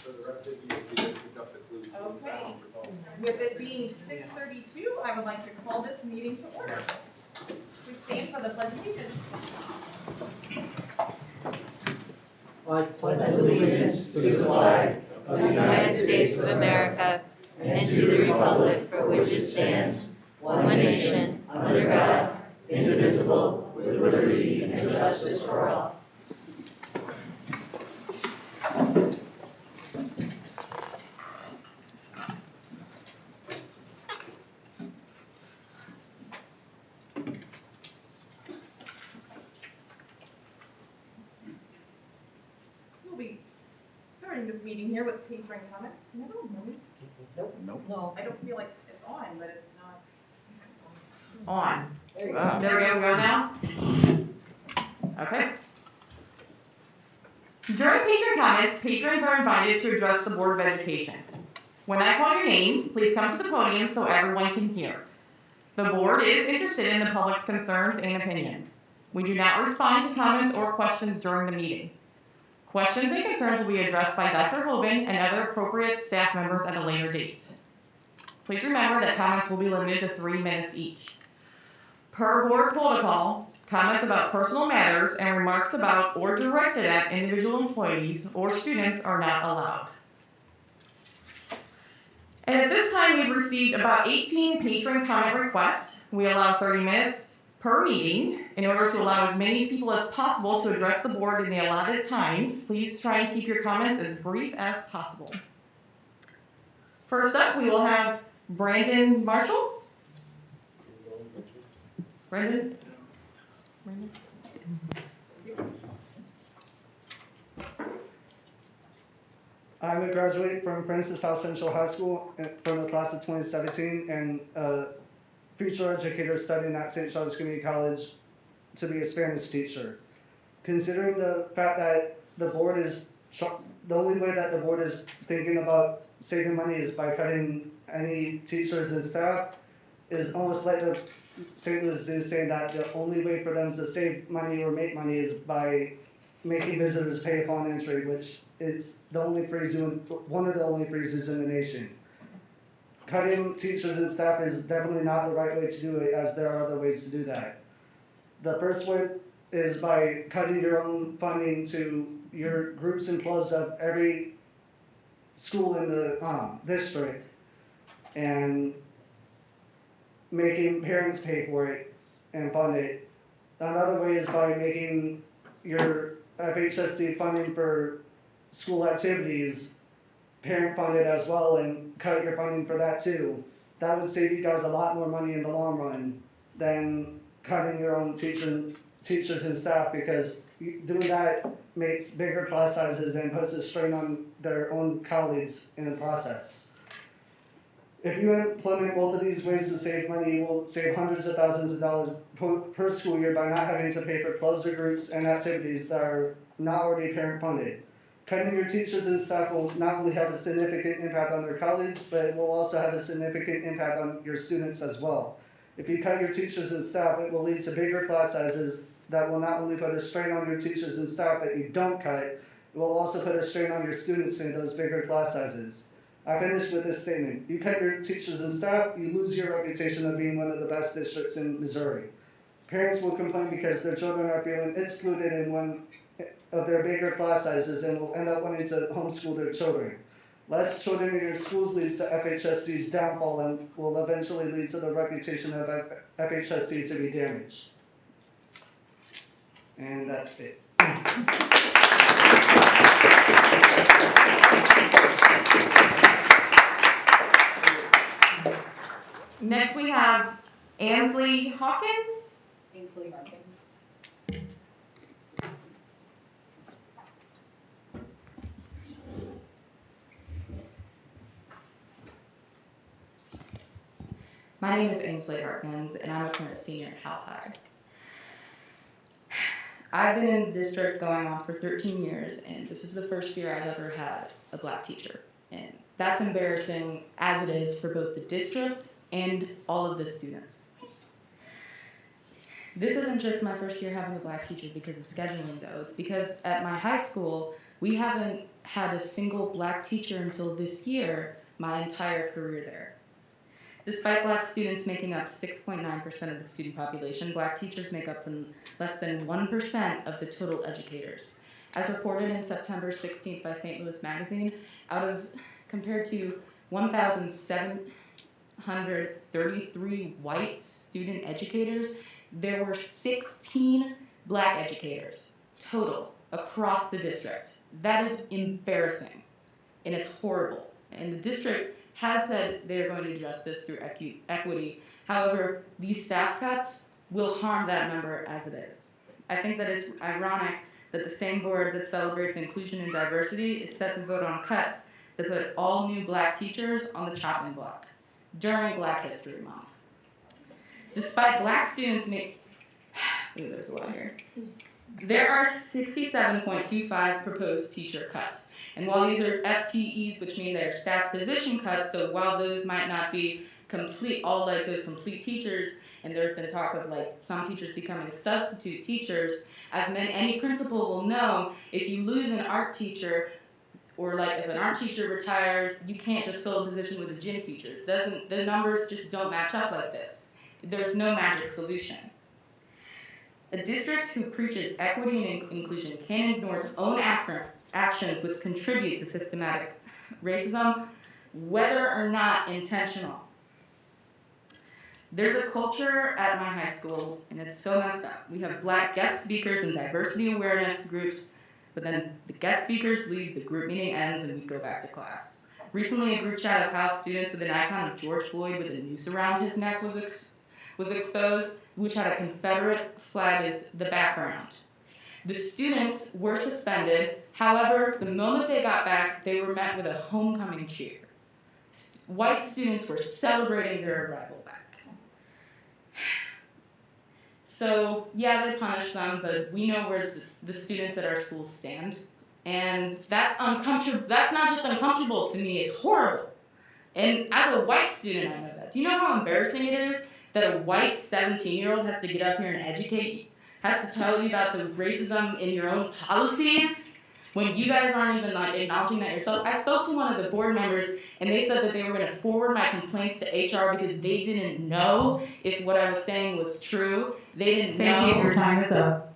So the rest of you can pick up the clues. Okay. With it being 6:32, I would like to call this meeting to order. We stand for the pledge of allegiance. I pledge allegiance to the flag of the United States of America and to the republic for which it stands, one nation, under God, indivisible, with liberty and justice for all. We'll be starting this meeting here with patron comments. Can everyone hear me? Nope. No. I don't feel like it's on, but it's not. On. There you Wow. go. There we go. We're now. Okay. During patron comments, patrons are invited to address the Board of Education. When I call your name, please come to the podium so everyone can hear. The board is interested in the public's concerns and opinions. We do not respond to comments or questions during the meeting. Questions and concerns will be addressed by Dr. Hoban and other appropriate staff members at a later date. Please remember that comments will be limited to 3 minutes each. Per board protocol, comments about personal matters and remarks about or directed at individual employees or students are not allowed. And at this time, we've received about 18 patron comment requests. We allow 30 minutes per meeting. In order to allow as many people as possible to address the board in the allotted time, please try and keep your comments as brief as possible. First up, we will have Brandon Marshall. Brandon? I'm a graduate from Francis South Central High School from the class of 2017 and a future educator studying at St. Charles Community College to be a Spanish teacher. Considering the fact that the only way that the board is thinking about saving money is by cutting any teachers and staff, is almost like the St. Louis Zoo saying that the only way for them to save money or make money is by making visitors pay upon entry, which is one of the only free zoos in the nation. Cutting teachers and staff is definitely not the right way to do it, as there are other ways to do that. The first way is by cutting your own funding to your groups and clubs of every school in the district and making parents pay for it and fund it. Another way is by making your FHSD funding for school activities parent funded as well and cut your funding for that too. That would save you guys a lot more money in the long run than cutting your own teachers and staff, because doing that makes bigger class sizes and puts a strain on their own colleagues in the process. If you implement both of these ways to save money, you will save hundreds of thousands of dollars per school year by not having to pay for clubs or groups and activities that are not already parent funded. Cutting your teachers and staff will not only have a significant impact on their colleagues, but it will also have a significant impact on your students as well. If you cut your teachers and staff, it will lead to bigger class sizes that will not only put a strain on your teachers and staff that you don't cut, it will also put a strain on your students in those bigger class sizes. I finish with this statement. You cut your teachers and staff, you lose your reputation of being one of the best districts in Missouri. Parents will complain because their children are feeling excluded in one of their bigger class sizes and will end up wanting to homeschool their children. Less children in your schools leads to FHSD's downfall and will eventually lead to the reputation of FHSD to be damaged. And that's it. Next we have Ainsley Hawkins. Ainsley Hawkins. My name is Ainsley Harkins, and I'm a current senior at Hal High. I've been in the district going on for 13 years, and this is the first year I've ever had a black teacher. And that's embarrassing as it is for both the district and all of the students. This isn't just my first year having a black teacher because of scheduling, though. It's because at my high school, we haven't had a single black teacher until this year, my entire career there. Despite black students making up 6.9% of the student population, black teachers make up less than 1% of the total educators. As reported in September 16th by St. Louis Magazine, compared to 1,733 white student educators, there were 16 black educators total across the district. That is embarrassing, and it's horrible. And the district has said they're going to address this through equity. However, these staff cuts will harm that number as it is. I think that it's ironic that the same board that celebrates inclusion and diversity is set to vote on cuts that put all new black teachers on the chopping block during Black History Month. Despite black students there's a lot here. There are 67.25 proposed teacher cuts. And while these are FTEs, which mean they're staff position cuts, so while those might not be complete, all like those complete teachers, and there's been talk of like some teachers becoming substitute teachers, as any principal will know, if you lose an art teacher, or like if an art teacher retires, you can't just fill a position with a gym teacher. The numbers just don't match up like this. There's no magic solution. A district who preaches equity and inclusion can ignore its own actions which contribute to systematic racism, whether or not intentional. There's a culture at my high school, and it's so messed up. We have black guest speakers and diversity awareness groups, but then the guest speakers leave, the group meeting ends, and we go back to class. Recently, a group chat of House students with an icon of George Floyd with a noose around his neck was exposed, which had a Confederate flag as the background. The students were suspended. However, the moment they got back, they were met with a homecoming cheer. White students were celebrating their arrival back. So, yeah, they punished them, but we know where the students at our schools stand. And that's uncomfortable. That's not just uncomfortable to me, it's horrible. And as a white student, I know that. Do you know how embarrassing it is that a white 17-year-old has to get up here and educate, has to tell you about the racism in your own policies when you guys aren't even like acknowledging that yourself? I spoke to one of the board members and they said that they were going to forward my complaints to HR because they didn't know if what I was saying was true. They didn't know. Thank you, your time is up.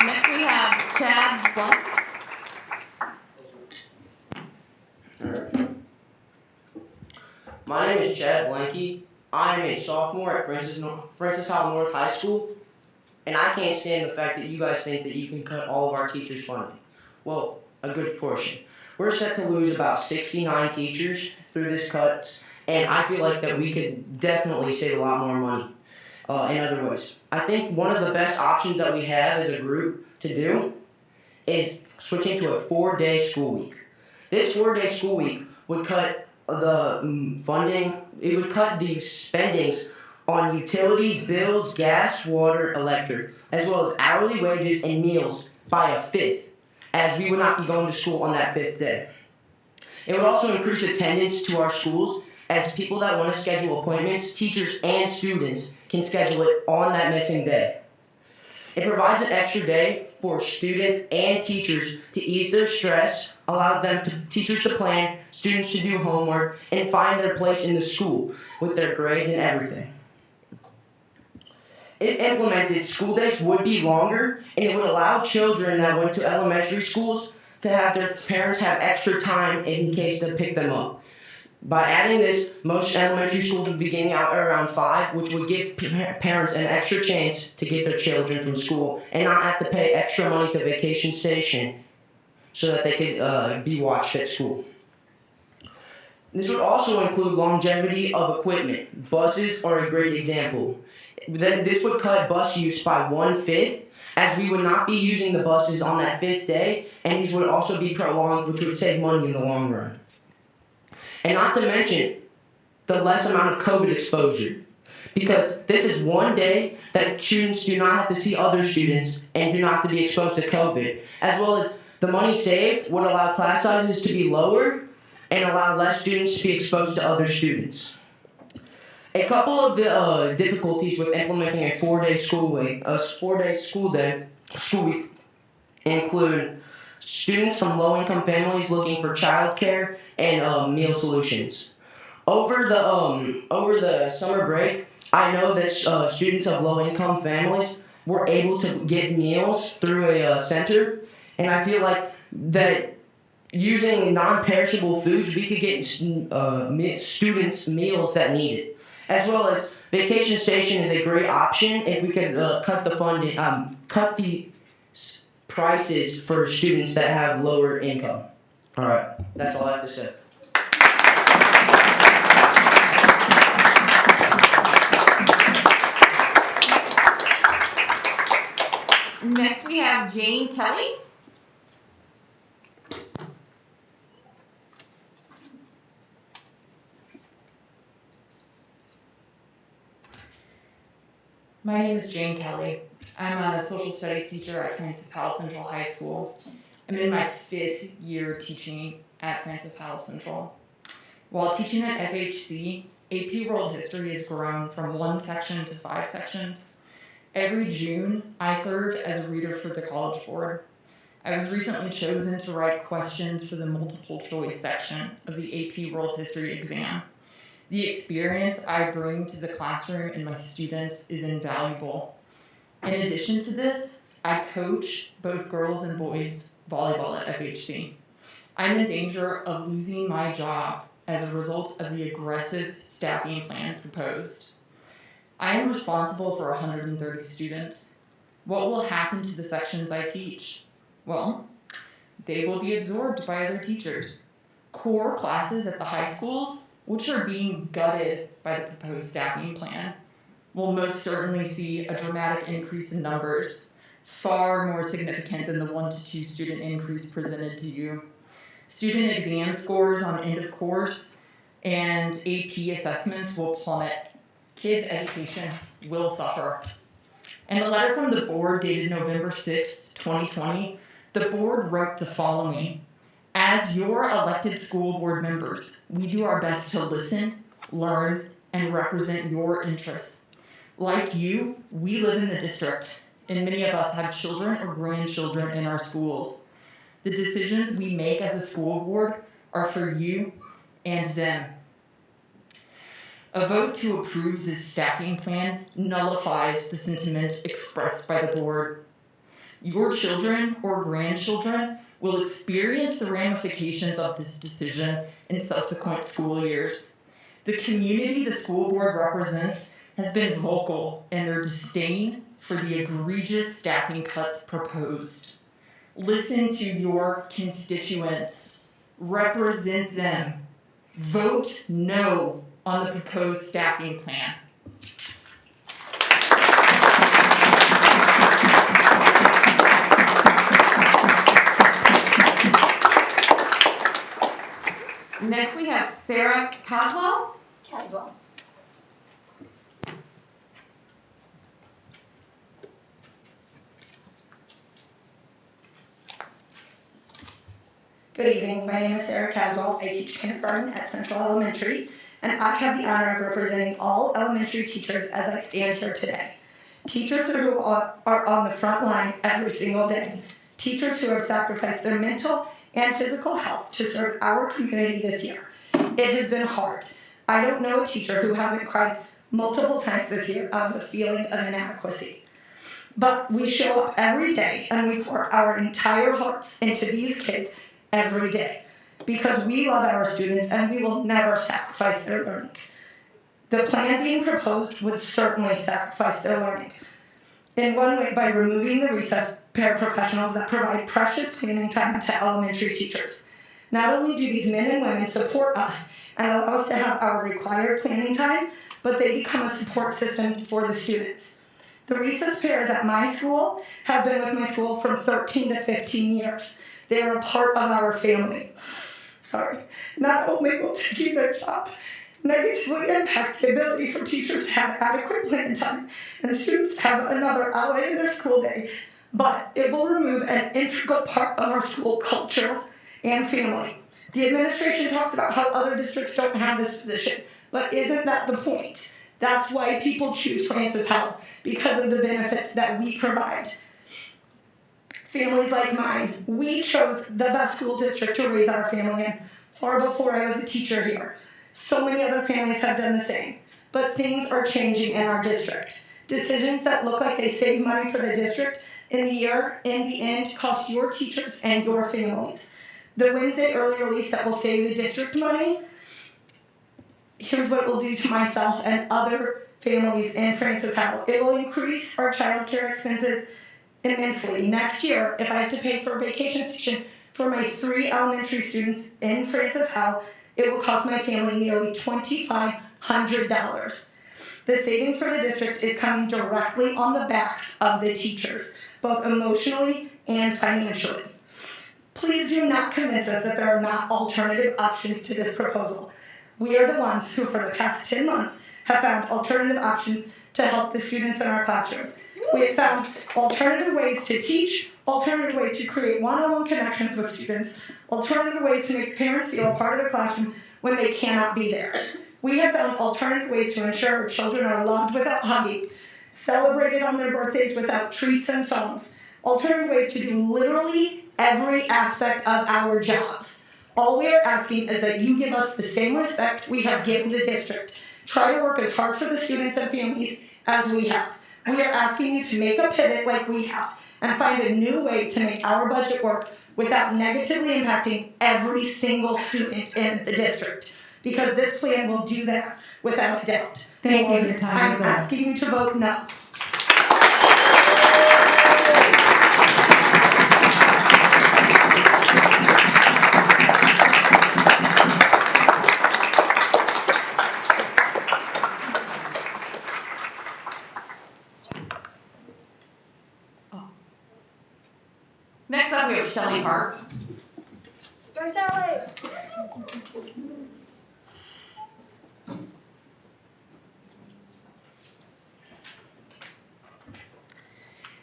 Next we have Chad Blunt. My name is Chad Blanky. I am a sophomore at Francis Howell North High School, and I can't stand the fact that you guys think that you can cut all of our teachers' funding. Well, a good portion. We're set to lose about 69 teachers through this cut, and I feel like that we could definitely save a lot more money in other ways. I think one of the best options that we have as a group to do is switching to a 4-day school week. This 4-day school week would cut the funding, it would cut the spendings on utilities, bills, gas, water, electric, as well as hourly wages and meals by a fifth, as we would not be going to school on that 5th day. It would also increase attendance to our schools, as people that want to schedule appointments, teachers and students, can schedule it on that missing day. It provides an extra day for students and teachers to ease their stress, allows teachers to plan, students to do homework, and find their place in the school with their grades and everything. If implemented, school days would be longer, and it would allow children that went to elementary schools to have their parents have extra time in case to pick them up. By adding this, most elementary schools would be getting out around 5, which would give parents an extra chance to get their children from school and not have to pay extra money to Vacation Station so that they could be watched at school. This would also include longevity of equipment. Buses are a great example. Then this would cut bus use by 1/5, as we would not be using the buses on that 5th day, and these would also be prolonged, which would save money in the long run. And not to mention the less amount of COVID exposure, because this is one day that students do not have to see other students and do not have to be exposed to COVID, as well as the money saved would allow class sizes to be lower, and allow less students to be exposed to other students. A couple of the difficulties with implementing a 4-day school week include students from low-income families looking for childcare and meal solutions. Over the summer break, I know that students of low-income families were able to get meals through a center, and I feel like that using non-perishable foods, we could get students meals that need it, as well as Vacation Station is a great option if we could cut the prices for students that have lower income. All right, that's all I have to say. Next we have Jane Kelly. My name is Jane Kelly. I'm a social studies teacher at Francis Howell Central High School. I'm in my 5th year teaching at Francis Howell Central. While teaching at FHC, AP World History has grown from 1 section to 5 sections. Every June, I serve as a reader for the College Board. I was recently chosen to write questions for the multiple choice section of the AP World History exam. The experience I bring to the classroom and my students is invaluable. In addition to this, I coach both girls and boys volleyball at FHC. I'm in danger of losing my job as a result of the aggressive staffing plan proposed. I am responsible for 130 students. What will happen to the sections I teach? Well, they will be absorbed by other teachers. Core classes at the high schools, which are being gutted by the proposed staffing plan, will most certainly see a dramatic increase in numbers, far more significant than the 1 to 2 student increase presented to you. Student exam scores on end of course and AP assessments will plummet. Kids' education will suffer. In a letter from the board dated November 6th, 2020, the board wrote the following: as your elected school board members, we do our best to listen, learn, and represent your interests. Like you, we live in the district, and many of us have children or grandchildren in our schools. The decisions we make as a school board are for you and them. A vote to approve this staffing plan nullifies the sentiment expressed by the board. Your children or grandchildren will experience the ramifications of this decision in subsequent school years. The community the school board represents has been vocal in their disdain for the egregious staffing cuts proposed. Listen to your constituents. Represent them. Vote no on the proposed staffing plan. Next we have Sarah Caswell. Caswell. Good evening, my name is Sarah Caswell. I teach kindergarten at Central Elementary, and I have the honor of representing all elementary teachers as I stand here today. Teachers who are on the front line every single day. Teachers who have sacrificed their mental and physical health to serve our community this year. It has been hard. I don't know a teacher who hasn't cried multiple times this year out of a feeling of inadequacy. But we show up every day and we pour our entire hearts into these kids every day because we love our students and we will never sacrifice their learning. The plan being proposed would certainly sacrifice their learning. In one way, by removing the recess paraprofessionals that provide precious planning time to elementary teachers. Not only do these men and women support us and allow us to have our required planning time, but they become a support system for the students. The recess pairs at my school have been with my school from 13 to 15 years. They are a part of our family. Not only will taking their job negatively impact the ability for teachers to have adequate plan time and students to have another ally in their school day, but it will remove an integral part of our school culture and family. The administration talks about how other districts don't have this position, but isn't that the point? That's why people choose Francis Howell, because of the benefits that we provide. Families like mine, we chose the best school district to raise our family in far before I was a teacher here. So many other families have done the same, but things are changing in our district. Decisions that look like they save money for the district in the end cost your teachers and your families. The Wednesday early release that will save the district money, here's what it will do to myself and other families in Francis Howell. It will increase our child care expenses immensely. Next year, if I have to pay for a vacation station for my 3 elementary students in Francis Howell, it will cost my family nearly $2,500. The savings for the district is coming directly on the backs of the teachers, both emotionally and financially. Please do not convince us that there are not alternative options to this proposal. We are the ones who, for the past 10 months, have found alternative options to help the students in our classrooms. We have found alternative ways to teach, alternative ways to create one-on-one connections with students, alternative ways to make parents feel a part of the classroom when they cannot be there. We have found alternative ways to ensure our children are loved without hugging, celebrated on their birthdays without treats and songs, alternative ways to do literally every aspect of our jobs. All we are asking is that you give us the same respect we have given the district. Try to work as hard for the students and families as we have. We are asking you to make a pivot like we have and find a new way to make our budget work without negatively impacting every single student in the district. Because this plan will do that without a doubt. Thank you. Your time I'm is up. asking you to vote no. Next up, we have Shelley Parks. Go Shelley!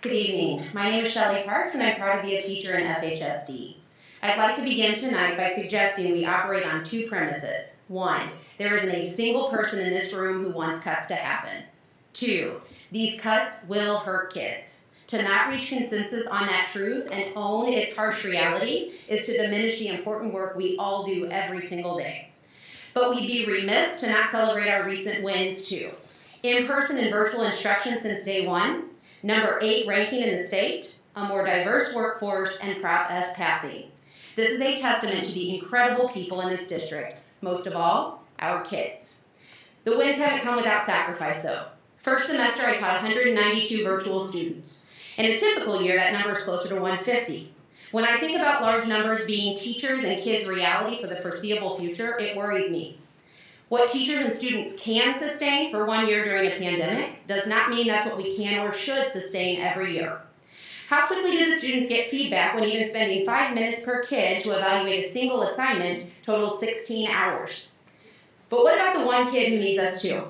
Good evening. My name is Shelley Parks and I'm proud to be a teacher in FHSD. I'd like to begin tonight by suggesting we operate on 2 premises. 1, there isn't a single person in this room who wants cuts to happen. 2, these cuts will hurt kids. To not reach consensus on that truth and own its harsh reality is to diminish the important work we all do every single day. But we'd be remiss to not celebrate our recent wins too. In-person and virtual instruction since day 1, number 8 ranking in the state, a more diverse workforce, and Prop S passing. This is a testament to the incredible people in this district, most of all, our kids. The wins haven't come without sacrifice though. First semester I taught 192 virtual students. In a typical year, that number is closer to 150. When I think about large numbers being teachers and kids' reality for the foreseeable future, it worries me. What teachers and students can sustain for 1 year during a pandemic does not mean that's what we can or should sustain every year. How quickly do the students get feedback when even spending 5 minutes per kid to evaluate a single assignment totals 16 hours? But what about the one kid who needs us too?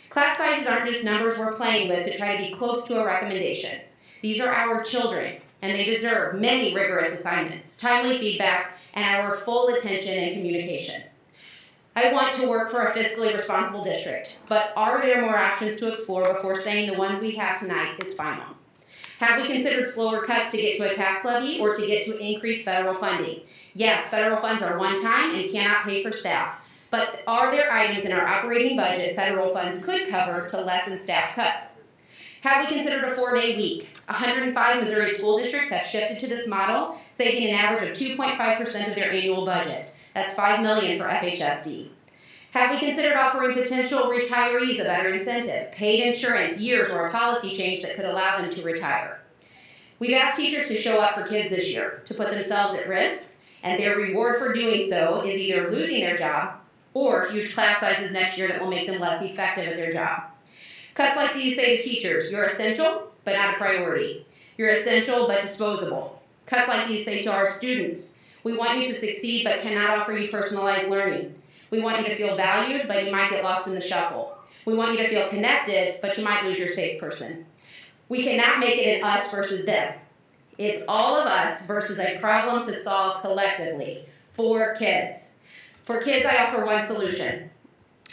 Class sizes aren't just numbers we're playing with to try to be close to a recommendation. These are our children, and they deserve many rigorous assignments, timely feedback, and our full attention and communication. I want to work for a fiscally responsible district, but are there more options to explore before saying the ones we have tonight is final? Have we considered slower cuts to get to a tax levy or to get to increased federal funding? Yes, federal funds are one-time and cannot pay for staff, but are there items in our operating budget federal funds could cover to lessen staff cuts? Have we considered a 4-day week? 105 Missouri school districts have shifted to this model, saving an average of 2.5% of their annual budget. That's $5 million for FHSD. Have we considered offering potential retirees a better incentive, paid insurance, years, or a policy change that could allow them to retire? We've asked teachers to show up for kids this year, to put themselves at risk, and their reward for doing so is either losing their job or huge class sizes next year that will make them less effective at their job. Cuts like these say to teachers, you're essential, but not a priority. You're essential, but disposable. Cuts like these say to our students, we want you to succeed, but cannot offer you personalized learning. We want you to feel valued, but you might get lost in the shuffle. We want you to feel connected, but you might lose your safe person. We cannot make it an us versus them. It's all of us versus a problem to solve collectively. for kids. For kids, I offer one solution.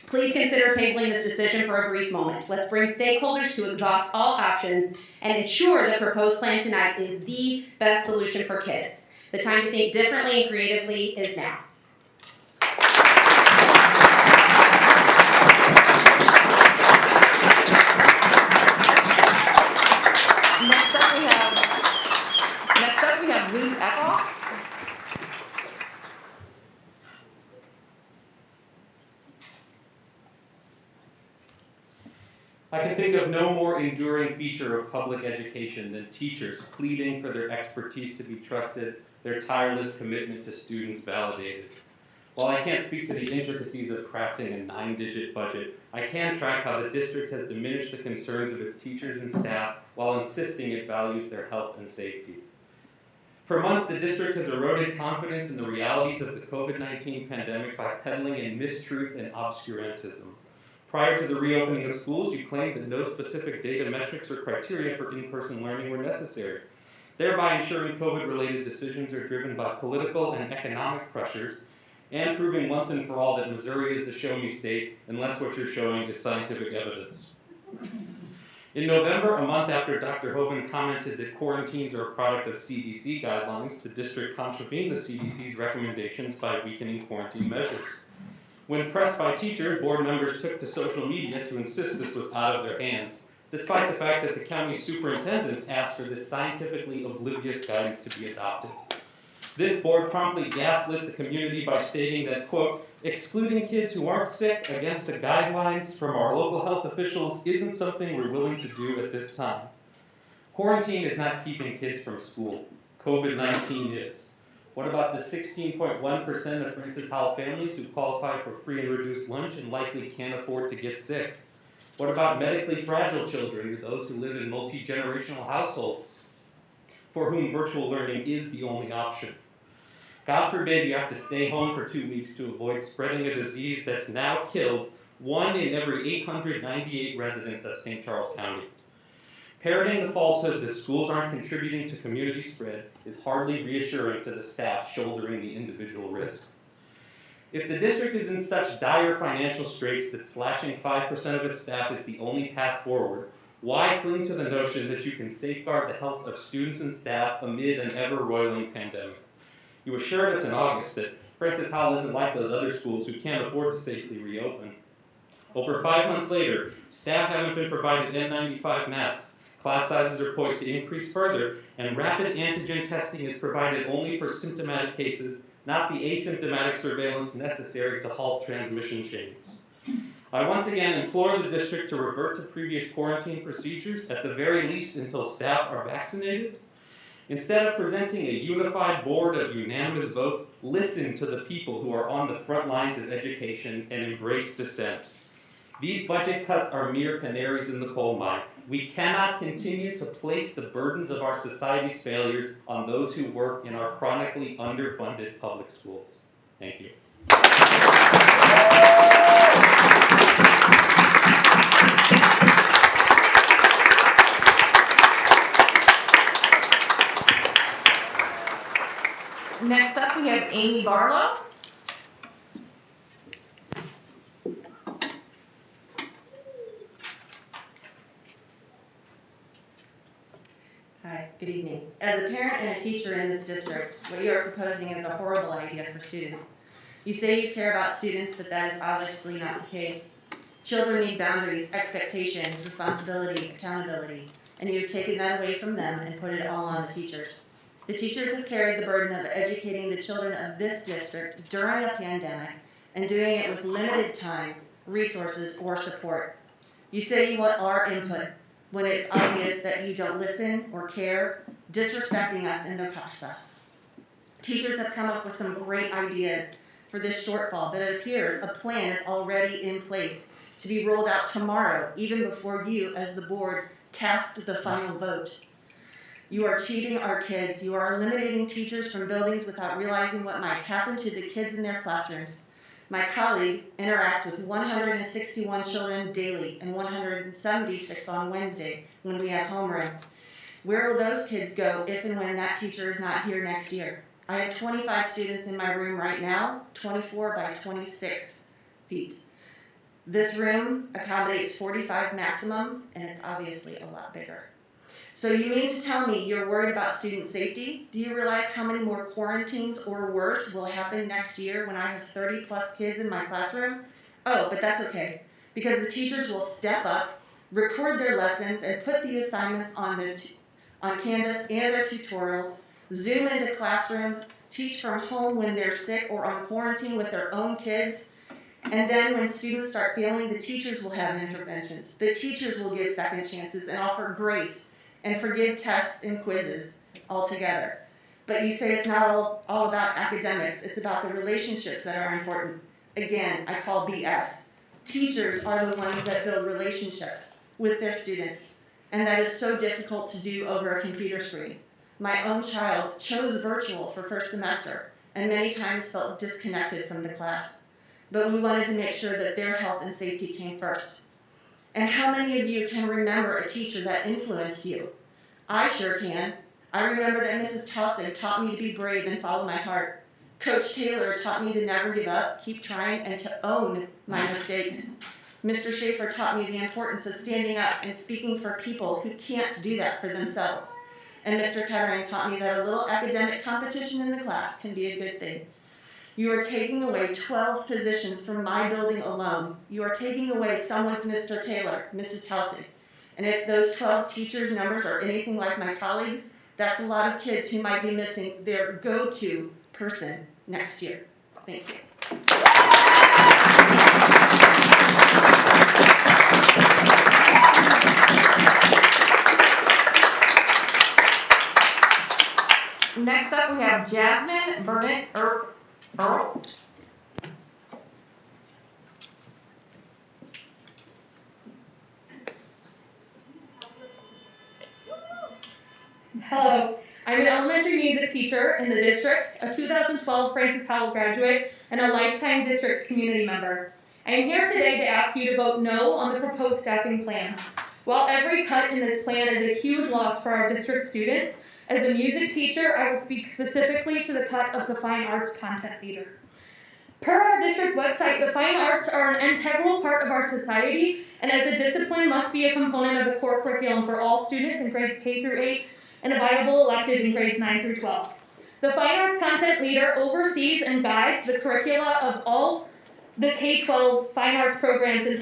Please consider tabling this decision for a brief moment. Let's bring stakeholders to exhaust all options and ensure the proposed plan tonight is the best solution for kids. The time to think differently and creatively is now. Next up we have Luke Eckhoff. I can think of no more enduring feature of public education than teachers pleading for their expertise to be trusted, their tireless commitment to students validated. While I can't speak to the intricacies of crafting a 9-digit budget, I can track how the district has diminished the concerns of its teachers and staff while insisting it values their health and safety. For months, the district has eroded confidence in the realities of the COVID-19 pandemic by peddling in mistruth and obscurantism. Prior to the reopening of schools, you claimed that no specific data metrics or criteria for in-person learning were necessary, thereby ensuring COVID-related decisions are driven by political and economic pressures, and proving once and for all that Missouri is the show-me state unless what you're showing is scientific evidence. In November, a month after Dr. Hogan commented that quarantines are a product of CDC guidelines, the district contravened the CDC's recommendations by weakening quarantine measures. When pressed by teachers, board members took to social media to insist this was out of their hands, despite the fact that the county superintendents asked for this scientifically oblivious guidance to be adopted. This board promptly gaslit the community by stating that, quote, excluding kids who aren't sick against the guidelines from our local health officials isn't something we're willing to do at this time. Quarantine is not keeping kids from school. COVID-19 is. What about the 16.1% of Francis Howell families who qualify for free and reduced lunch and likely can't afford to get sick? What about medically fragile children or those who live in multi-generational households for whom virtual learning is the only option? God forbid you have to stay home for 2 weeks to avoid spreading a disease that's now killed 1 in every 898 residents of St. Charles County. Parroting the falsehood that schools aren't contributing to community spread is hardly reassuring to the staff shouldering the individual risk. If the district is in such dire financial straits that slashing 5% of its staff is the only path forward, why cling to the notion that you can safeguard the health of students and staff amid an ever-roiling pandemic? You assured us in August that Francis Howell isn't like those other schools who can't afford to safely reopen. Over 5 months later, staff haven't been provided N95 masks, class sizes are poised to increase further, and rapid antigen testing is provided only for symptomatic cases, not the asymptomatic surveillance necessary to halt transmission chains. I once again implore the district to revert to previous quarantine procedures, at the very least until staff are vaccinated. Instead of presenting a unified board of unanimous votes, listen to the people who are on the front lines of education and embrace dissent. These budget cuts are mere canaries in the coal mine. We cannot continue to place the burdens of our society's failures on those who work in our chronically underfunded public schools. Thank you. Next up, we have Amy Barlow. Hi, good evening. As a parent and a teacher in this district, what you are proposing is a horrible idea for students. You say you care about students, but that is obviously not the case. Children need boundaries, expectations, responsibility, accountability, and you have taken that away from them and put it all on the teachers. The teachers have carried the burden of educating the children of this district during a pandemic and doing it with limited time, resources, or support. You say you want our input when it's obvious that you don't listen or care, disrespecting us in the process. Teachers have come up with some great ideas for this shortfall, but it appears a plan is already in place to be rolled out tomorrow, even before you, as the board, cast the final vote. You are cheating our kids. You are eliminating teachers from buildings without realizing what might happen to the kids in their classrooms. My colleague interacts with 161 children daily and 176 on Wednesday when we have homeroom. Where will those kids go if and when that teacher is not here next year? I have 25 students in my room right now, 24 by 26 feet. This room accommodates 45 maximum, and it's obviously a lot bigger. So you mean to tell me you're worried about student safety? Do you realize how many more quarantines or worse will happen next year when I have 30 plus kids in my classroom? Oh, but that's okay, because the teachers will step up, record their lessons, and put the assignments on Canvas and their tutorials, Zoom into classrooms, teach from home when they're sick or on quarantine with their own kids. And then when students start failing, the teachers will have interventions. The teachers will give second chances and offer grace and forgive tests and quizzes altogether. But you say it's not all about academics. It's about the relationships that are important. Again, I call BS. Teachers are the ones that build relationships with their students. And that is so difficult to do over a computer screen. My own child chose virtual for first semester and many times felt disconnected from the class. But we wanted to make sure that their health and safety came first. And how many of you can remember a teacher that influenced you? I sure can. I remember that Mrs. Towson taught me to be brave and follow my heart. Coach Taylor taught me to never give up, keep trying, and to own my mistakes. Mr. Schaefer taught me the importance of standing up and speaking for people who can't do that for themselves. And Mr. Kettering taught me that a little academic competition in the class can be a good thing. You are taking away 12 positions from my building alone. You are taking away someone's Mr. Taylor, Mrs. Towson. And if those 12 teachers' numbers are anything like my colleagues, that's a lot of kids who might be missing their go-to person next year. Thank you. Next up, we have Jasmine Burnett Earl. Hello, I'm an elementary music teacher in the district, a 2012 Francis Howell graduate, and a lifetime district community member. I am here today to ask you to vote no on the proposed staffing plan. While every cut in this plan is a huge loss for our district students, as a music teacher, I will speak specifically to the cut of the fine arts content leader. Per our district website, the fine arts are an integral part of our society, and as a discipline must be a component of the core curriculum for all students in grades K through 8 and a viable elective in grades 9 through 12. The fine arts content leader oversees and guides the curricula of all the K-12 fine arts programs in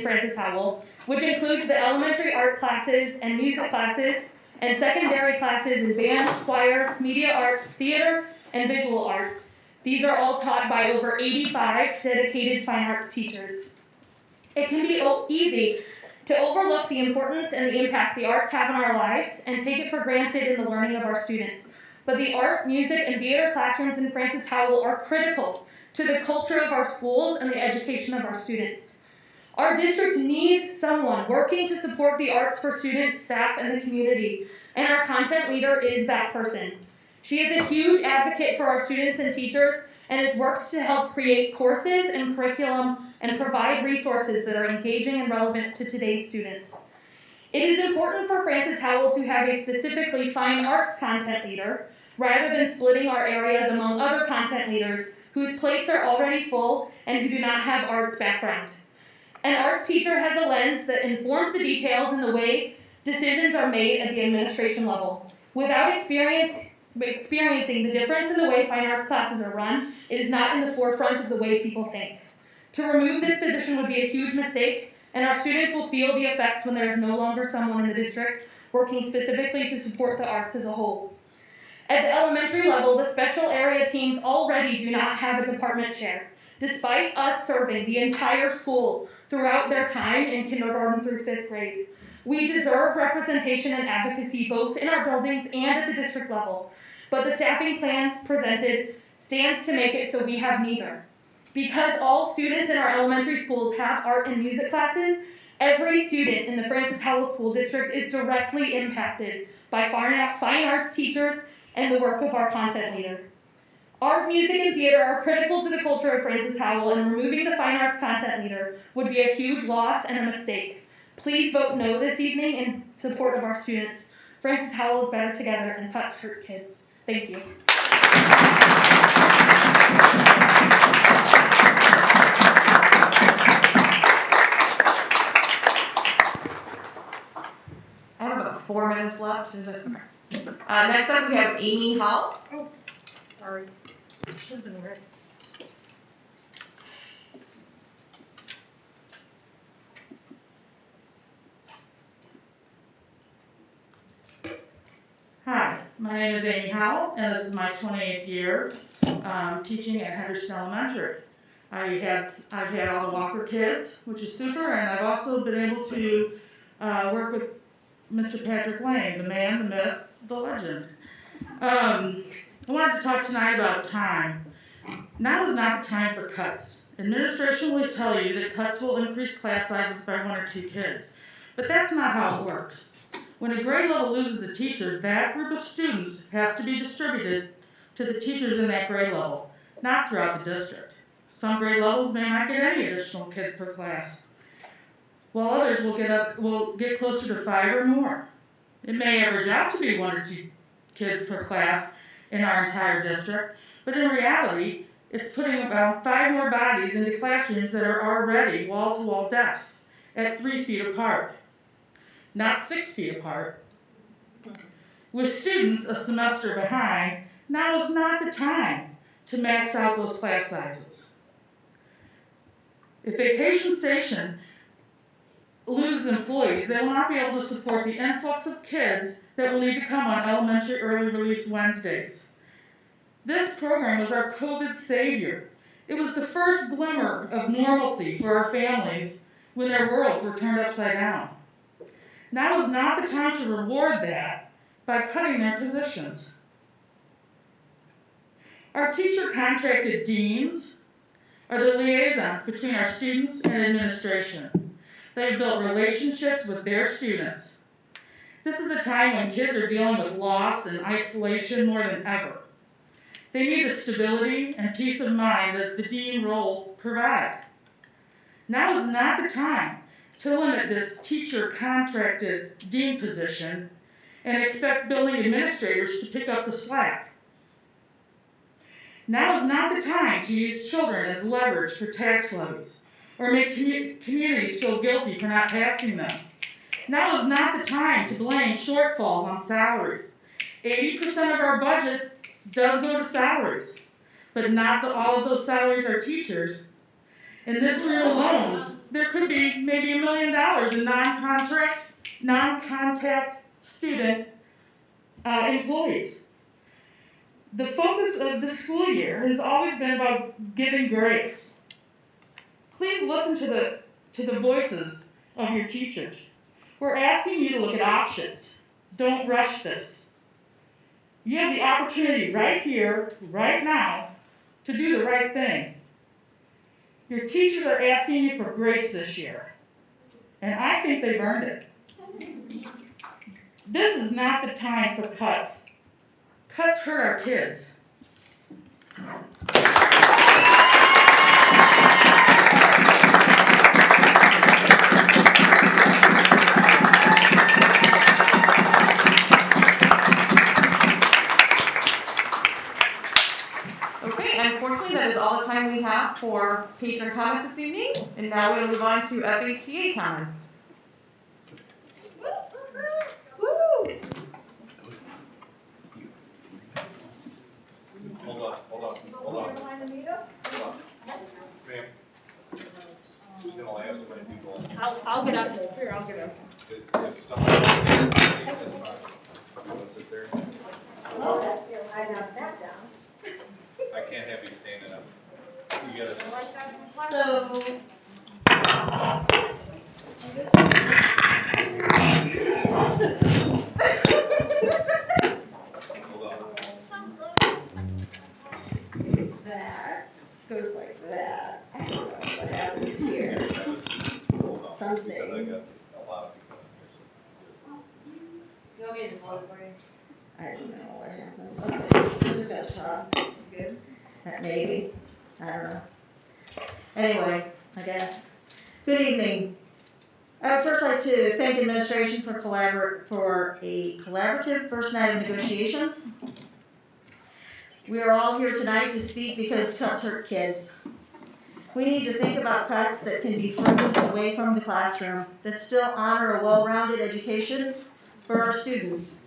Francis Howell, which includes the elementary art classes and music classes, and secondary classes in band, choir, media arts, theater, and visual arts. These are all taught by over 85 dedicated fine arts teachers. It can be easy to overlook the importance and the impact the arts have in our lives and take it for granted in the learning of our students. But the art, music, and theater classrooms in Francis Howell are critical to the culture of our schools and the education of our students. Our district needs someone working to support the arts for students, staff, and the community, and our content leader is that person. She is a huge advocate for our students and teachers and has worked to help create courses and curriculum and provide resources that are engaging and relevant to today's students. It is important for Francis Howell to have a specifically fine arts content leader rather than splitting our areas among other content leaders whose plates are already full and who do not have arts background. An arts teacher has a lens that informs the details in the way decisions are made at the administration level. Without experiencing the difference in the way fine arts classes are run, it is not in the forefront of the way people think. To remove this position would be a huge mistake, and our students will feel the effects when there is no longer someone in the district working specifically to support the arts as a whole. At the elementary level, the special area teams already do not have a department chair, despite us serving the entire school throughout their time in kindergarten through 5th grade. We deserve representation and advocacy both in our buildings and at the district level, but the staffing plan presented stands to make it so we have neither. Because all students in our elementary schools have art and music classes, every student in the Francis Howell School District is directly impacted by fine arts teachers and the work of our content leader. Art, music, and theater are critical to the culture of Francis Howell, and removing the fine arts content leader would be a huge loss and a mistake. Please vote no this evening in support of our students. Francis Howell is better together, and cuts hurt kids. Thank you. I have about 4 minutes left. Is it? Okay. Next up, we have Amy Hall. Sorry. Hi, my name is Amy Howell, and this is my 28th year teaching at Henderson Elementary. I've had all the Walker kids, which is super, and I've also been able to work with Mr. Patrick Lane, the man, the myth, the legend. I wanted to talk tonight about time. Now is not the time for cuts. Administration will tell you that cuts will increase class sizes by 1 or 2 kids, but that's not how it works. When a grade level loses a teacher, that group of students has to be distributed to the teachers in that grade level, not throughout the district. Some grade levels may not get any additional kids per class, while others will get closer to 5 or more. It may average out to be 1 or 2 kids per class in our entire district, but in reality, it's putting about 5 more bodies into classrooms that are already wall-to-wall desks at 3 feet apart. Not 6 feet apart. With students a semester behind, now is not the time to max out those class sizes. If Vacation Station loses employees, they will not be able to support the influx of kids that will need to come on elementary early release Wednesdays. This program was our COVID savior. It was the first glimmer of normalcy for our families when their worlds were turned upside down. Now is not the time to reward that by cutting their positions. Our teacher contracted deans are the liaisons between our students and administration. They have built relationships with their students. This is a time when kids are dealing with loss and isolation more than ever. They need the stability and peace of mind that the dean roles provide. Now is not the time to limit this teacher contracted dean position and expect building administrators to pick up the slack. Now is not the time to use children as leverage for tax levies or make communities feel guilty for not passing them. Now is not the time to blame shortfalls on salaries. 80% of our budget does go to salaries, but not all of those salaries are teachers. In this room alone, there could be maybe $1 million in non-contact student employees. The focus of the school year has always been about giving grace. Please listen to the voices of your teachers. We're asking you to look at options. Don't rush this. You have the opportunity right here, right now, to do the right thing. Your teachers are asking you for grace this year, and I think they've earned it. This is not the time for cuts. Cuts hurt our kids. Unfortunately, that is all the time we have for patron comments this evening, and now we will move on to FHTA comments. Hold on. Ma'am, who's gonna last so many people? I'll get up here. I'll get up. If somebody that's fine. You wanna sit there? I can't have you standing up. You gotta. So. Hold on. That goes like that. I don't know what happens here. Hold on. Something. Because I got a lot of people in You want me to hold it for you? I don't know what happens. Okay, I'm just gonna talk. Good. Maybe. I don't know. Anyway, I guess. Good evening. I would first like to thank administration for a collaborative first night of negotiations. We are all here tonight to speak because cuts hurt kids. We need to think about cuts that can be furthest away from the classroom, that still honor a well-rounded education for our students.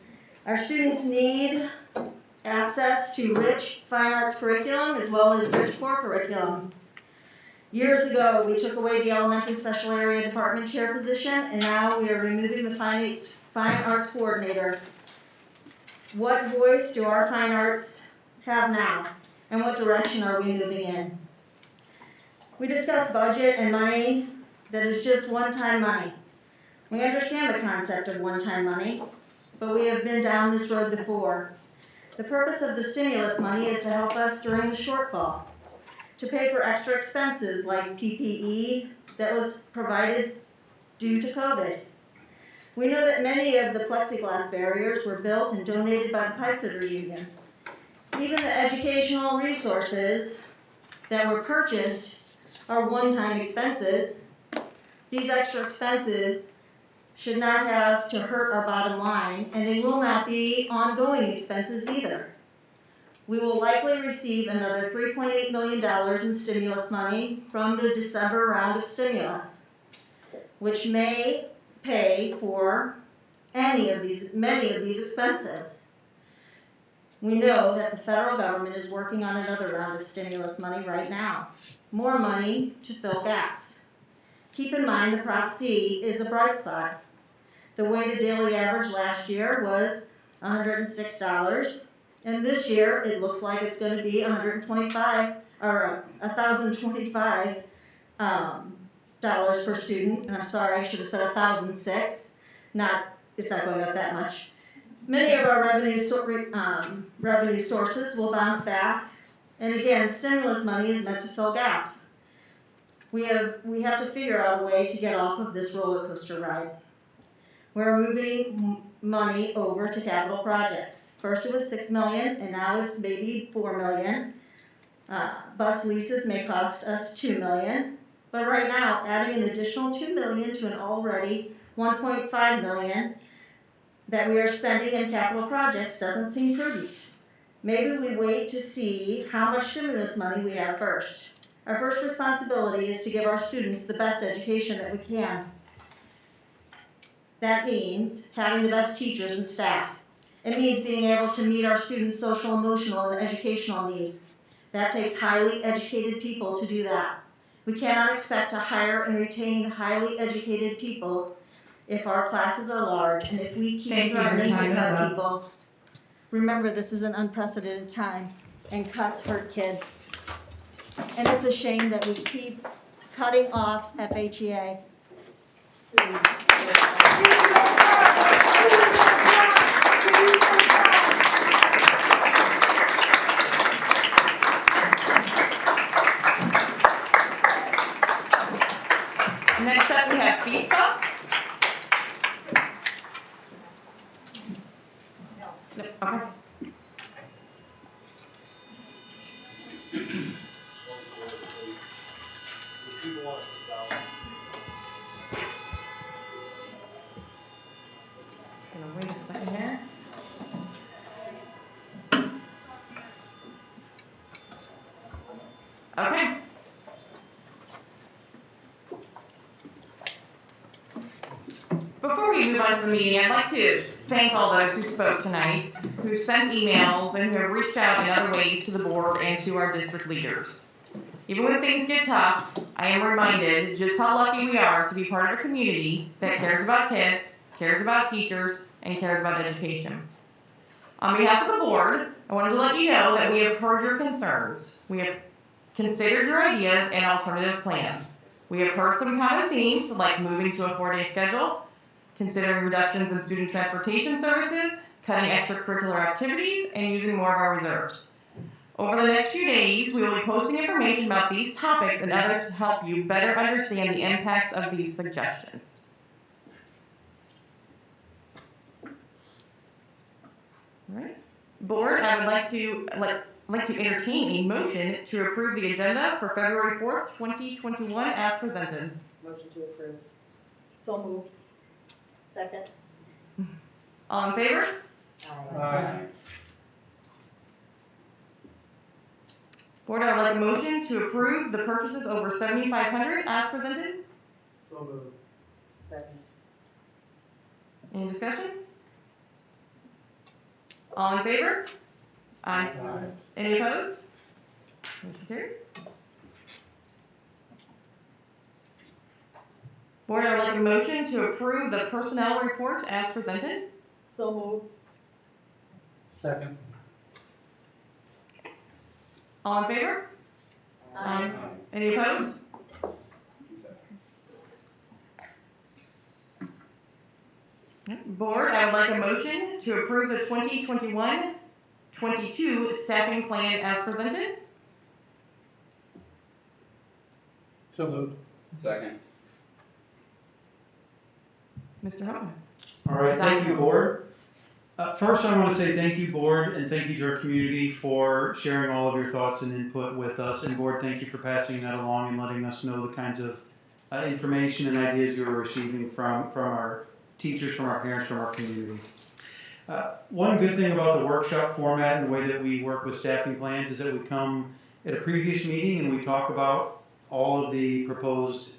Our students need access to rich fine arts curriculum as well as rich core curriculum. Years ago, we took away the elementary special area department chair position, and now we are removing the fine arts coordinator. What voice do our fine arts have now, and what direction are we moving in? We discussed budget and money that is just one-time money. We understand the concept of one-time money, but we have been down this road before. The purpose of the stimulus money is to help us during the shortfall, to pay for extra expenses like PPE that was provided due to COVID. We know that many of the plexiglass barriers were built and donated by the pipefitter union. Even the educational resources that were purchased are one-time expenses. These extra expenses should not have to hurt our bottom line, and they will not be ongoing expenses either. We will likely receive another $3.8 million in stimulus money from the December round of stimulus, which may pay for many of these expenses. We know that the federal government is working on another round of stimulus money right now. More money to fill gaps. Keep in mind the Prop C is a bright spot. The weighted daily average last year was $106, and this year it looks like it's going to be $1,025 dollars per student. And I'm sorry, I should have said 1,006. It's not going up that much. Many of our revenue sources will bounce back, and again, stimulus money is meant to fill gaps. We have to figure out a way to get off of this roller coaster ride. We're moving money over to capital projects. First it was $6 million, and now it's maybe $4 million. Bus leases may cost us $2 million, but right now, adding an additional $2 million to an already $1.5 million that we are spending in capital projects doesn't seem prudent. Maybe we wait to see how much stimulus money we have first. Our first responsibility is to give our students the best education that we can. That means having the best teachers and staff. It means being able to meet our students' social, emotional, and educational needs. That takes highly educated people to do that. We cannot expect to hire and retain highly educated people if our classes are large and if we keep threatening to cut people. Remember, this is an unprecedented time, and cuts hurt kids. And it's a shame that we keep cutting off FHEA. Next up, we have FISPA. Okay. Just gonna wait a second here. Okay. Before we move on to the meeting, I'd like to thank all those who spoke tonight, who sent emails, and who have reached out in other ways to the board and to our district leaders. Even when things get tough, I am reminded just how lucky we are to be part of a community that cares about kids, cares about teachers, and cares about education. On behalf of the board, I wanted to let you know that we have heard your concerns. We have considered your ideas and alternative plans. We have heard some common themes like moving to a 4-day schedule, considering reductions in student transportation services, cutting extracurricular activities, and using more of our reserves. Over the next few days, we will be posting information about these topics and others to help you better understand the impacts of these suggestions. All right. Board, I would like to entertain a motion to approve the agenda for February 4th, 2021 as presented. Motion to approve. So moved. Second. All in favor? Aye. Board, I would like a motion to approve the purchases over $7,500 as presented. So moved. Second. Any discussion? All in favor? Aye. Any opposed? Motion carries. Board, I would like a motion to approve the personnel report as presented. So moved. Second. All in favor? Aye. Any opposed? Board, I would like a motion to approve the 2021-22 staffing plan as presented. So moved. Second. Mr. Houghton. All right, thank you, Board. First, I want to say thank you, Board, and thank you to our community for sharing all of your thoughts and input with us. And Board, thank you for passing that along and letting us know the kinds of information and ideas you were receiving from our teachers, from our parents, from our community. One good thing about the workshop format and the way that we work with staffing plans is that we come at a previous meeting and we talk about all of the proposed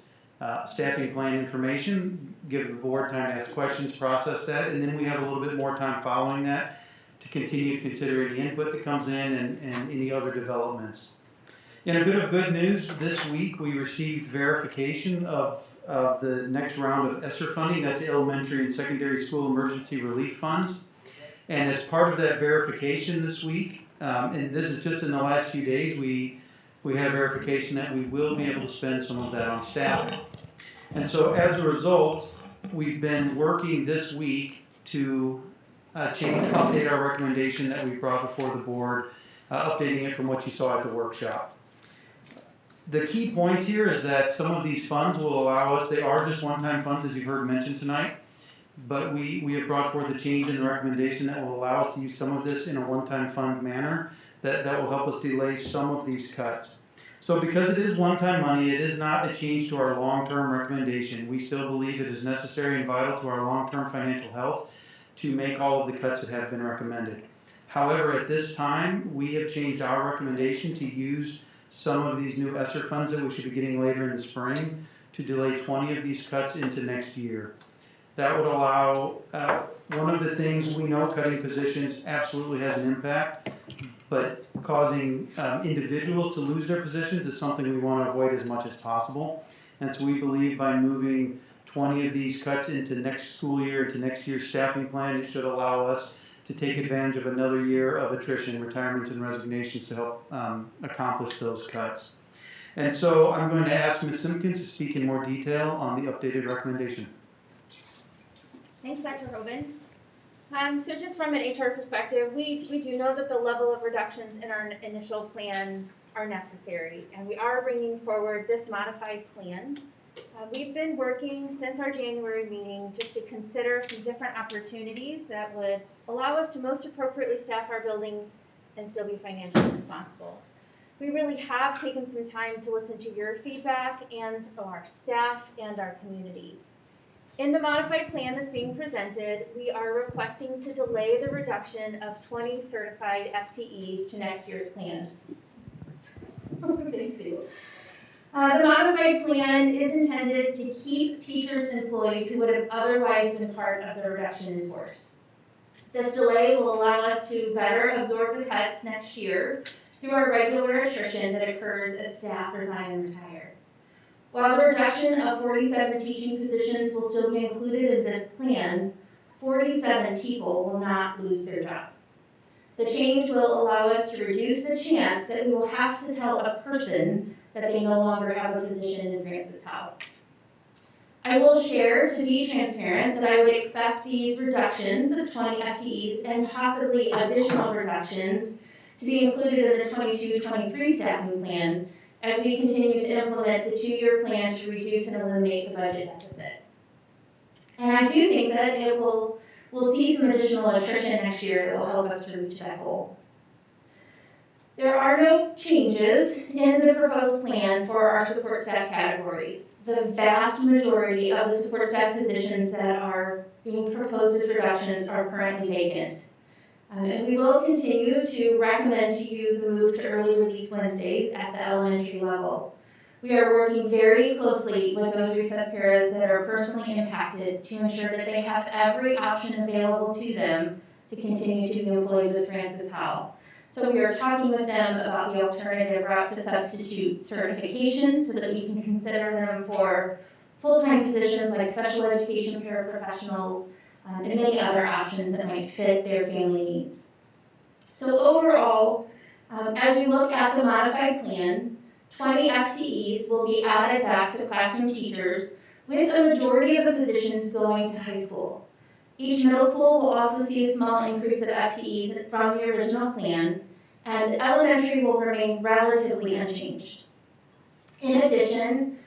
staffing plan information, give the board time to ask questions, process that, and then we have a little bit more time following that to continue to consider any input that comes in and any other developments. In a bit of good news, this week we received verification of the next round of ESSER funding. That's the Elementary and Secondary School Emergency Relief Funds. And as part of that verification this week, and this is just in the last few days, we have verification that we will be able to spend some of that on staffing. And so as a result, we've been working this week to update our recommendation that we brought before the board, updating it from what you saw at the workshop. The key point here is that some of these funds will allow us, they are just one-time funds as you've heard mentioned tonight, but we have brought forth a change in the recommendation that will allow us to use some of this in a one-time fund manner that will help us delay some of these cuts. So because it is one-time money, it is not a change to our long-term recommendation. We still believe it is necessary and vital to our long-term financial health to make all of the cuts that have been recommended. However, at this time, we have changed our recommendation to use some of these new ESSER funds that we should be getting later in the spring to delay 20 of these cuts into next year. That would allow, one of the things we know cutting positions absolutely has an impact, but causing individuals to lose their positions is something we want to avoid as much as possible. And so we believe by moving 20 of these cuts into next school year, into next year's staffing plan, it should allow us to take advantage of another year of attrition, retirements, and resignations to help accomplish those cuts. And so I'm going to ask Ms. Simpkins to speak in more detail on the updated recommendation. Thanks, Dr. Hoban. So just from an HR perspective, we do know that the level of reductions in our initial plan are necessary, and we are bringing forward this modified plan. We've been working since our January meeting just to consider some different opportunities that would allow us to most appropriately staff our buildings and still be financially responsible. We really have taken some time to listen to your feedback and our staff and our community. In the modified plan that's being presented, we are requesting to delay the reduction of 20 certified FTEs to next year's plan. Thank you. The modified plan is intended to keep teachers employed who would have otherwise been part of the reduction in force. This delay will allow us to better absorb the cuts next year through our regular attrition that occurs as staff resign and retire. While the reduction of 47 teaching positions will still be included in this plan, 47 people will not lose their jobs. The change will allow us to reduce the chance that we will have to tell a person that they no longer have a position in Francis Howell. I will share, to be transparent, that I would expect these reductions of 20 FTEs and possibly additional reductions to be included in the 22-23 staffing plan as we continue to implement the 2-year plan to reduce and eliminate the budget deficit. And I do think that we'll see some additional attrition next year that will help us to reach that goal. There are no changes in the proposed plan for our support staff categories. The vast majority of the support staff positions that are being proposed as reductions are currently vacant. And we will continue to recommend to you the move to early release Wednesdays at the elementary level. We are working very closely with those recess paras that are personally impacted to ensure that they have every option available to them to continue to be employed with Francis Howell. So we are talking with them about the alternative route to substitute certification so that we can consider them for full-time positions like special education paraprofessionals and many other options that might fit their family needs. So overall, as we look at the modified plan, 20 FTEs will be added back to classroom teachers, with a majority of the positions going to high school. Each middle school will also see a small increase of FTEs from the original plan, and elementary will remain relatively unchanged. In addition,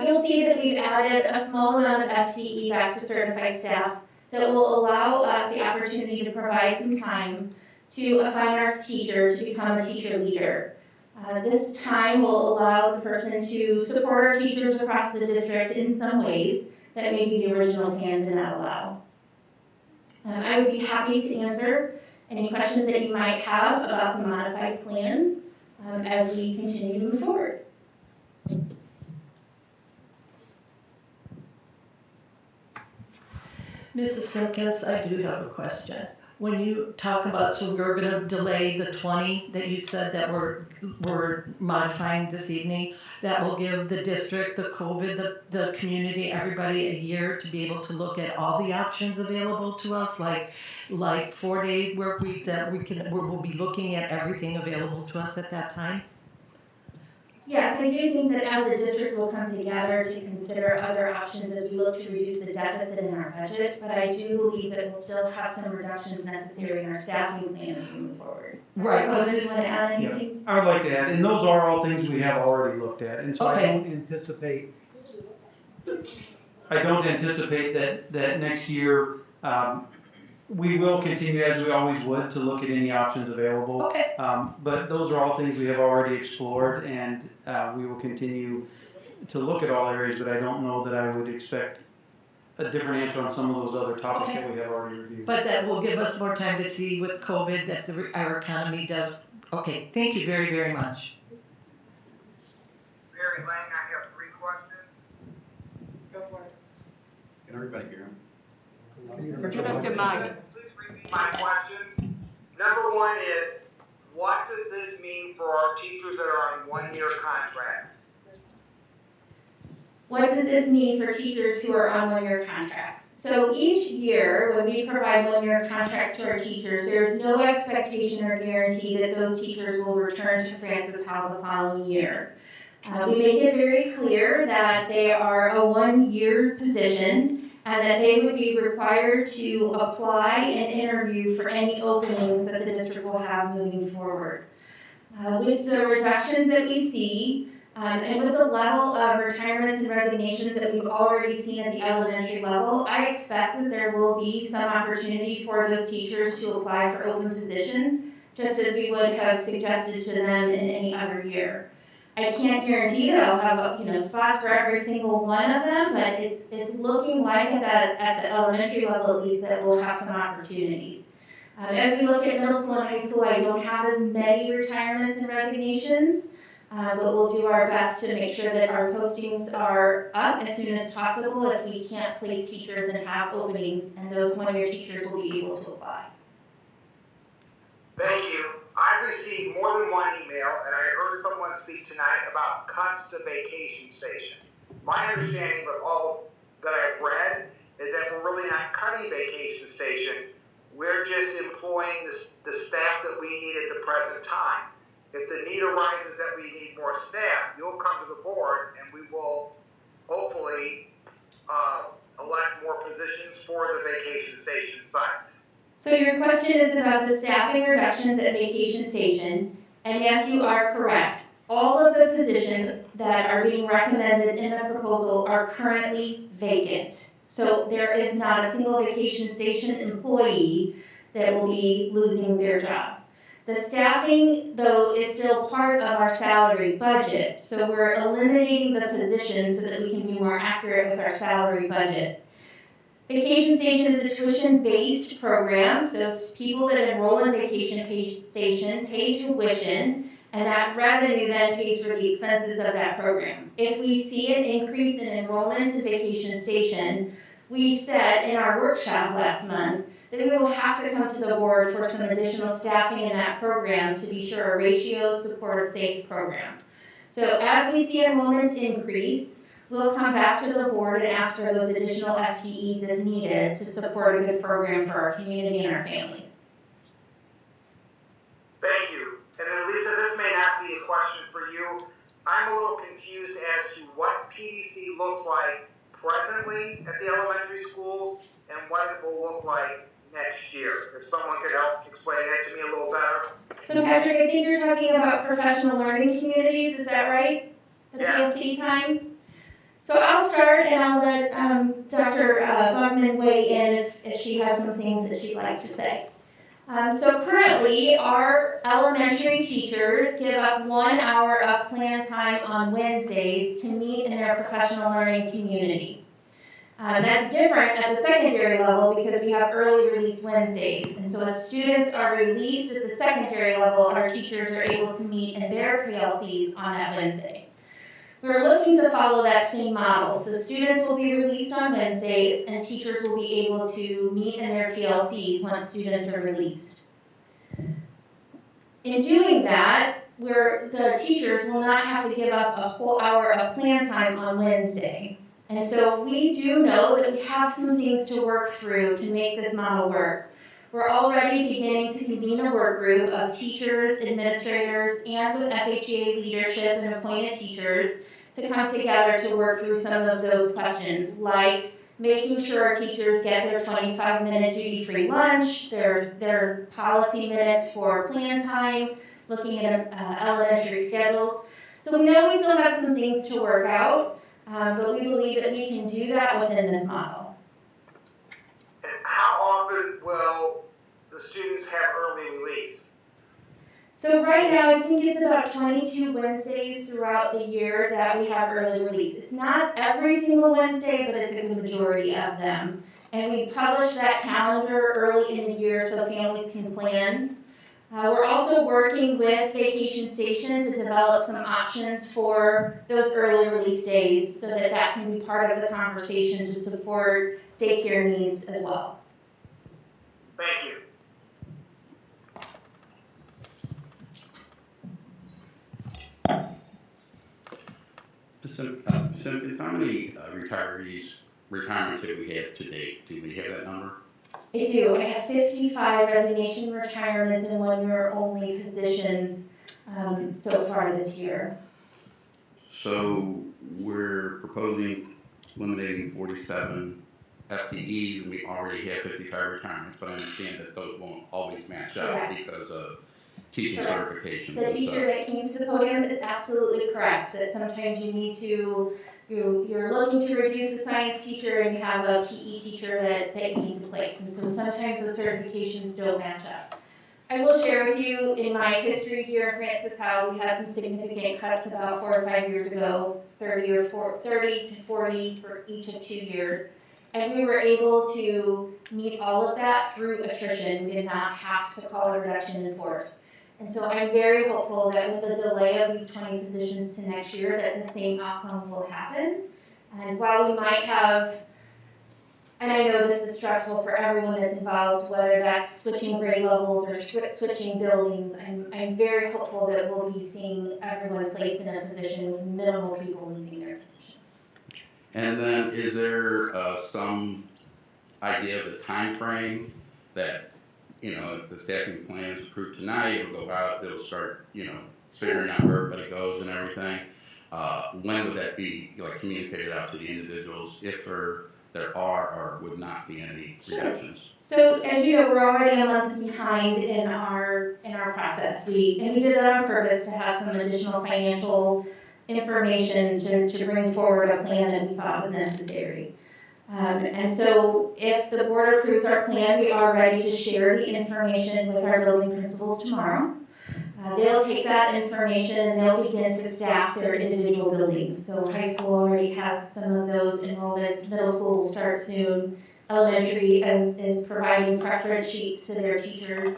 you'll see that we've added a small amount of FTE back to certified staff that will allow us the opportunity to provide some time to a fine arts teacher to become a teacher leader. This time will allow the person to support our teachers across the district in some ways that maybe the original plan did not allow. I would be happy to answer any questions that you might have about the modified plan as we continue to move forward. Mrs. Simpkins, I do have a question. When you talk about, so we're going to delay the 20 that you said that we're modifying this evening, that will give the district, the COVID, the community, everybody a year to be able to look at all the options available to us, like 4-day work weeks that we'll be looking at everything available to us at that time? Yes, I do think that as a district we'll come together to consider other options as we look to reduce the deficit in our budget, but I do believe that we'll still have some reductions necessary in our staffing plan as we move forward. Right. Do you want to add anything? Yeah, I would like to add, and those are all things we have already looked at, and so Okay. I don't anticipate that next year, we will continue, as we always would, to look at any options available. Okay. But those are all things we have already explored, and we will continue to look at all areas, but I don't know that I would expect a different answer on some of those other topics that we have already reviewed. But that will give us more time to see with COVID that our economy does. Okay, thank you very, very much. Mary Lang, I have 3 questions. Go for it. Can everybody hear him? Please repeat my questions. Number 1 is, what does this mean for our teachers that are on 1-year contracts? What does this mean for teachers who are on 1-year contracts? So each year, when we provide 1-year contracts to our teachers, there's no expectation or guarantee that those teachers will return to Francis Howell the following year. We make it very clear that they are a 1-year position and that they would be required to apply and interview for any openings that the district will have moving forward. With the reductions that we see, and with the level of retirements and resignations that we've already seen at the elementary level, I expect that there will be some opportunity for those teachers to apply for open positions, just as we would have suggested to them in any other year. I can't guarantee that I'll have spots for every single one of them, but it's looking like at the elementary level at least that we'll have some opportunities. As we look at middle school and high school, I don't have as many retirements and resignations, but we'll do our best to make sure that our postings are up as soon as possible if we can't place teachers and have openings, and those 1-year teachers will be able to apply. Thank you. I've received more than one email, and I heard someone speak tonight about cuts to vacation station. My understanding of all that I've read is that we're really not cutting vacation station. We're just employing the staff that we need at the present time. If the need arises that we need more staff, you'll come to the board and we will hopefully elect more positions for the vacation station sites. So your question is about the staffing reductions at Vacation Station, and yes, you are correct. All of the positions that are being recommended in the proposal are currently vacant. So there is not a single Vacation Station employee that will be losing their job. The staffing, though, is still part of our salary budget, so we're eliminating the positions so that we can be more accurate with our salary budget. Vacation Station is a tuition-based program, so people that enroll in Vacation Station pay tuition, and that revenue then pays for the expenses of that program. If we see an increase in enrollment in Vacation Station, we said in our workshop last month that we will have to come to the board for some additional staffing in that program to be sure our ratios support a safe program. So as we see enrollment increase, we'll come back to the board and ask for those additional FTEs if needed to support a good program for our community and our families. Thank you. And then Lisa, this may not be a question for you. I'm a little confused as to what PDC looks like presently at the elementary schools and what it will look like next year. If someone could help explain that to me a little better. So Patrick, I think you're talking about professional learning communities, is that right? The Yes. PLC time? So I'll start and I'll let Dr. Buckman weigh in if she has some things that she'd like to say. So currently, our elementary teachers give up 1 hour of plan time on Wednesdays to meet in their professional learning community. That's different at the secondary level because we have early release Wednesdays. And so as students are released at the secondary level, our teachers are able to meet in their PLCs on that Wednesday. We're looking to follow that same model. So students will be released on Wednesdays and teachers will be able to meet in their PLCs once students are released. In doing that, the teachers will not have to give up a whole hour of plan time on Wednesday. And so we do know that we have some things to work through to make this model work. We're already beginning to convene a work group of teachers, administrators, and with FHA leadership and appointed teachers to come together to work through some of those questions, like making sure our teachers get their 25-minute duty-free lunch, their policy minutes for plan time, looking at elementary schedules. So we know we still have some things to work out, but we believe that we can do that within this model. And how often will the students have early release? So right now, I think it's about 22 Wednesdays throughout the year that we have early release. It's not every single Wednesday, but it's a good majority of them. And we publish that calendar early in the year so families can plan. We're also working with Vacation Station to develop some options for those early release days so that that can be part of the conversation to support daycare needs as well. Thank you. Cynthia, how many retirements have we had to date? Do we have that number? I do. I have 55 resignation retirements and 1-year-only positions so far this year. So we're proposing eliminating 47 FTEs, and we already have 55 retirements, but I understand that those won't always match up. Correct. Because of teaching certification. The teacher that came to the podium is absolutely correct, that sometimes you need to, you're looking to reduce a science teacher and you have a PE teacher that you need to place. And so sometimes those certifications don't match up. I will share with you in my history here at Francis how we had some significant cuts about 4 or 5 years ago, 30 to 40 for each of 2 years. And we were able to meet all of that through attrition. We did not have to call a reduction in force. And so I'm very hopeful that with the delay of these 20 positions to next year that the same outcome will happen. And while we might have, and I know this is stressful for everyone that's involved, whether that's switching grade levels or switching buildings, I'm very hopeful that we'll be seeing everyone placed in a position with minimal people losing their positions. And then is there some idea of the time frame that, you know, if the staffing plan is approved tonight, it'll go out, it'll start, you know, figuring out where everybody goes and everything. When would that be, like, communicated out to the individuals if there are or would not be any reductions? So as you know, we're already a month behind in our process. We did that on purpose to have some additional financial information to bring forward a plan that we thought was necessary. And so if the board approves our plan, we are ready to share the information with our building principals tomorrow. They'll take that information and they'll begin to staff their individual buildings. So high school already has some of those enrollments, middle school will start soon, Elementary is providing preference sheets to their teachers.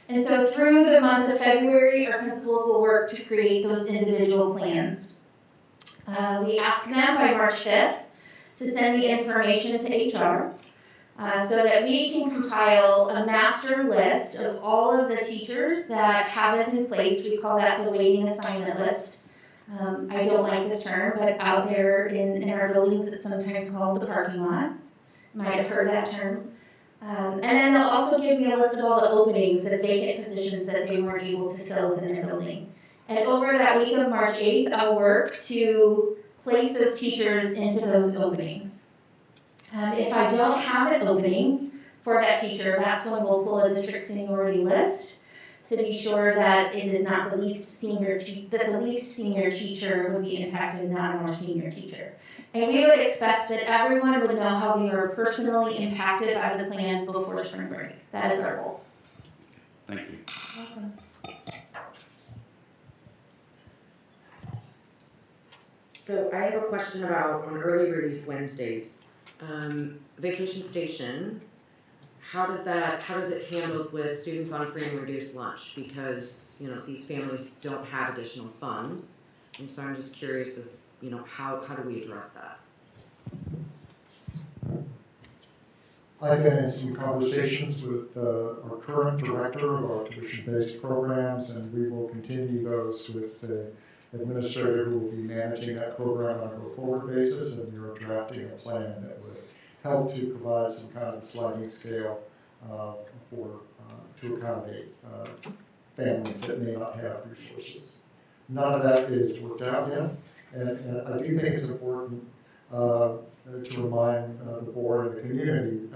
And so through the month of February, our principals will work to create those individual plans. We ask them by March 5th to send the information to HR so that we can compile a master list of all of the teachers that haven't been placed. We call that the waiting assignment list. I don't like this term, but out there in our buildings, it's sometimes called the parking lot. Might have heard that term. And then they'll also give me a list of all the openings, the vacant positions that they weren't able to fill within their building. And over that week of March 8th, I'll work to place those teachers into those openings. If I don't have an opening for that teacher, that's when we'll pull a district seniority list to be sure that it is not the least senior, that the least senior teacher would be impacted, not a more senior teacher. And we would expect that everyone would know how they are personally impacted by the plan before spring break. That is our goal. Thank you. Welcome. So I have a question about on early release Wednesdays. Vacation Station, how does it handled with students on free and reduced lunch? Because, you know, these families don't have additional funds. And so I'm just curious of, you know, how do we address that? I've been in some conversations with our current director of our tuition-based programs, and we will continue those with the administrator who will be managing that program on a go-forward basis, and we are drafting a plan that would help to provide some kind of sliding scale to accommodate families that may not have resources. None of that is worked out yet, and I do think it's important to remind the board and the community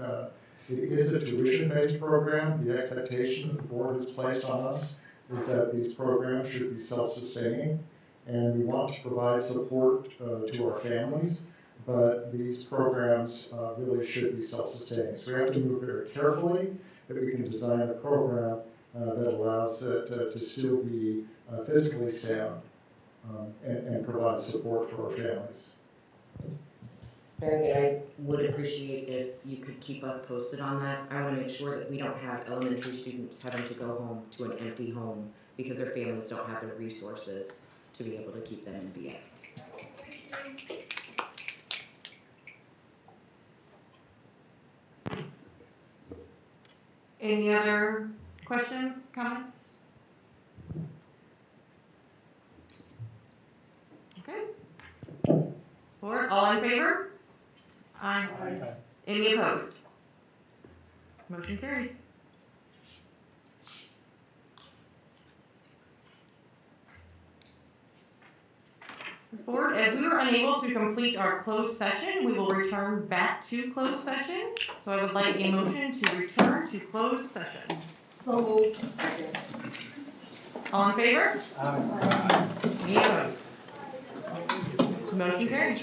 it is a tuition-based program. The expectation that the board has placed on us is that these programs should be self-sustaining, and we want to provide support to our families, but these programs really should be self-sustaining. So we have to move very carefully that we can design a program that allows it to still be fiscally sound and provide support for our families. Very good. I would appreciate if you could keep us posted on that. I want to make sure that we don't have elementary students having to go home to an empty home because their families don't have the resources to be able to keep them in BS. Any other questions, comments? Okay. Board, all in favor? Aye. Aye. Any opposed? Motion carries. Board, as we were unable to complete our closed session, we will return back to closed session. So I would like a motion to return to closed session. So moved. All in favor? Aye. Any opposed? Motion carries.